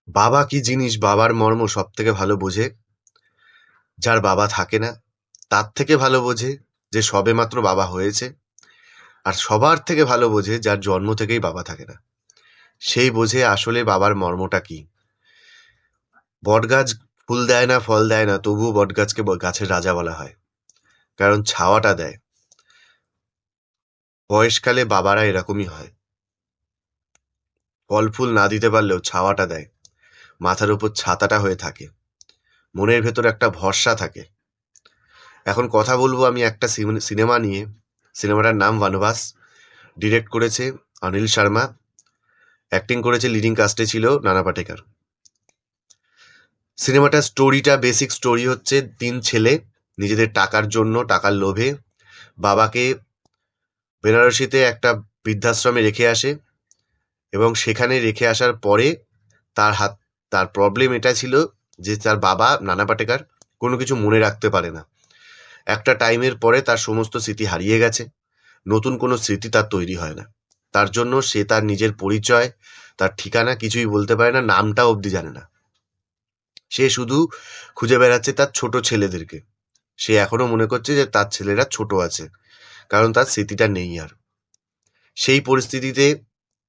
বাবা কি জিনিস, বাবার মর্ম সব থেকে ভালো বোঝে যার বাবা থাকে না, তার থেকে ভালো বোঝে যে সবেমাত্র বাবা হয়েছে, আর সবার থেকে ভালো বোঝে যার জন্ম থেকেই বাবা থাকে না। সেই বোঝে আসলে বাবার মর্মটা কি। বটগাছ ফুল দেয় না, ফল দেয় না, তবুও বটগাছকে গাছের রাজা বলা হয়, কারণ ছাওয়াটা দেয়। বয়সকালে বাবারা এরকমই হয়, ফল ফুল না দিতে পারলেও ছাওয়াটা দেয়, মাথার উপর ছাতাটা হয়ে থাকে, মনের ভেতর একটা ভরসা থাকে। এখন কথা বলবো আমি একটা সিনেমা নিয়ে। সিনেমাটার নাম বনবাস। ডিরেক্ট করেছে অনিল শর্মা, অ্যাক্টিং করেছে, লিডিং কাস্টে ছিল নানা পাটেকর। সিনেমাটার স্টোরিটা, বেসিক স্টোরি হচ্ছে, তিন ছেলে নিজেদের টাকার জন্য, টাকার লোভে বাবাকে বেনারসিতে একটা বৃদ্ধাশ্রমে রেখে আসে, এবং সেখানে রেখে আসার পরে তার হাত তার প্রবলেম এটা ছিল যে তার বাবা নানা পাটেকর কোনো কিছু মনে রাখতে পারে না। একটা টাইমের পরে তার সমস্ত স্মৃতি হারিয়ে গেছে, নতুন কোনো স্মৃতি তার তৈরি হয় না। তার জন্য সে তার নিজের পরিচয়, তার ঠিকানা কিছুই বলতে পারে না, নামটা অবধি জানে না। সে শুধু খুঁজে বেড়াচ্ছে তার ছোট ছেলেদেরকে। সে এখনো মনে করছে যে তার ছেলেরা ছোট আছে, কারণ তার স্মৃতিটা নেই আর। সেই পরিস্থিতিতে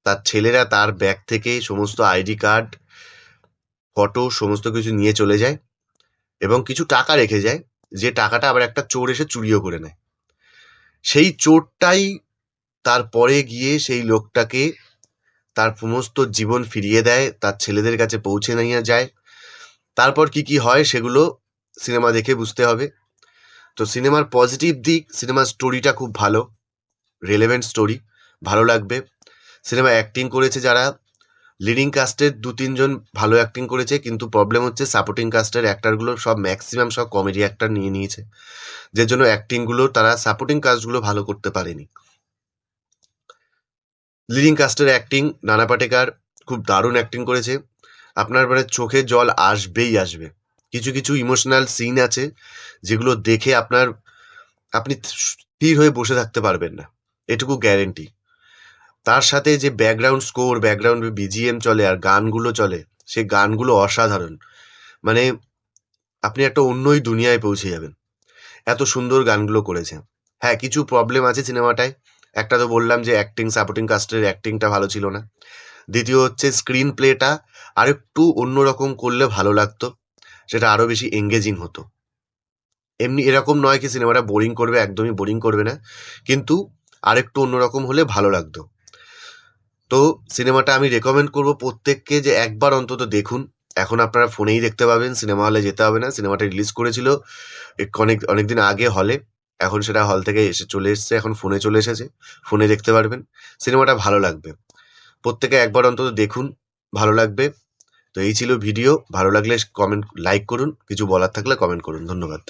তার ছেলেরা তার ব্যাগ থেকে সমস্ত আইডি কার্ড, ফটো সমস্ত কিছু নিয়ে চলে যায়, এবং কিছু টাকা রেখে যায়, যে টাকাটা আবার একটা চোর এসে চুরিও করে নেয়। সেই চোরটাই তারপরে গিয়ে সেই লোকটাকে তার সমস্ত জীবন ফিরিয়ে দেয়, তার ছেলেদের কাছে পৌঁছে নিয়ে যায়। তারপর কি কি হয় সেগুলো সিনেমা দেখে বুঝতে হবে। তো সিনেমার পজিটিভ দিক, সিনেমার স্টোরিটা খুব ভালো, রেলেভেন্ট স্টোরি, ভালো লাগবে। সিনেমা অ্যাক্টিং করেছে যারা, লিডিং কাস্টের দু তিনজন ভালো অ্যাক্টিং করেছে, কিন্তু প্রবলেম হচ্ছে সাপোর্টিং কাস্টের অ্যাক্টারগুলো সব ম্যাক্সিমাম সব কমেডি অ্যাক্টার নিয়ে নিয়েছে, যে জন্য অ্যাক্টিংগুলো তারা সাপোর্টিং কাস্টগুলো ভালো করতে পারেনি। লিডিং কাস্টের অ্যাক্টিং, নানা পাটেকর খুব দারুণ অ্যাক্টিং করেছে। আপনার মানে চোখে জল আসবেই আসবে। কিছু কিছু ইমোশনাল সিন আছে যেগুলো দেখে আপনি স্থির হয়ে বসে থাকতে পারবেন না, এটুকু গ্যারেন্টি। তার সাথে যে ব্যাকগ্রাউন্ড স্কোর, ব্যাকগ্রাউন্ড বিজিএম চলে আর গানগুলো চলে, সেই গানগুলো অসাধারণ। মানে আপনি একটা অন্যই দুনিয়ায় পৌঁছে যাবেন, এত সুন্দর গানগুলো করেছে। হ্যাঁ, কিছু প্রবলেম আছে সিনেমাটায়। একটা তো বললাম যে অ্যাক্টিং, সাপোর্টিং কাস্টের অ্যাক্টিংটা ভালো ছিল না। দ্বিতীয় হচ্ছে স্ক্রিন প্লেটা আরেকটু অন্যরকম করলে ভালো লাগতো, সেটা আরও বেশি এঙ্গেজিং হতো। এমনি এরকম নয় কি সিনেমাটা বোরিং করবে, একদমই বোরিং করবে না, কিন্তু আরেকটু অন্যরকম হলে ভালো লাগতো। তো সিনেমাটা আমি রেকমেন্ড করব প্রত্যেককে যে একবার অন্তত দেখুন। এখন আপনারা ফোনেই দেখতে পাবেন, সিনেমা হলে যেতে হবে না। সিনেমাটা রিলিজ করেছিল অনেকদিন আগে হলে, এখন সেটা হল থেকে চলে এসছে, এখন ফোনে চলে এসেছে, ফোনে দেখতে পারবেন। সিনেমাটা ভালো লাগবে, প্রত্যেকে একবার অন্তত দেখুন, ভালো লাগবে। তো এই ছিল ভিডিও, ভালো লাগলে কমেন্ট, লাইক করুন, কিছু বলার থাকলে কমেন্ট করুন। ধন্যবাদ।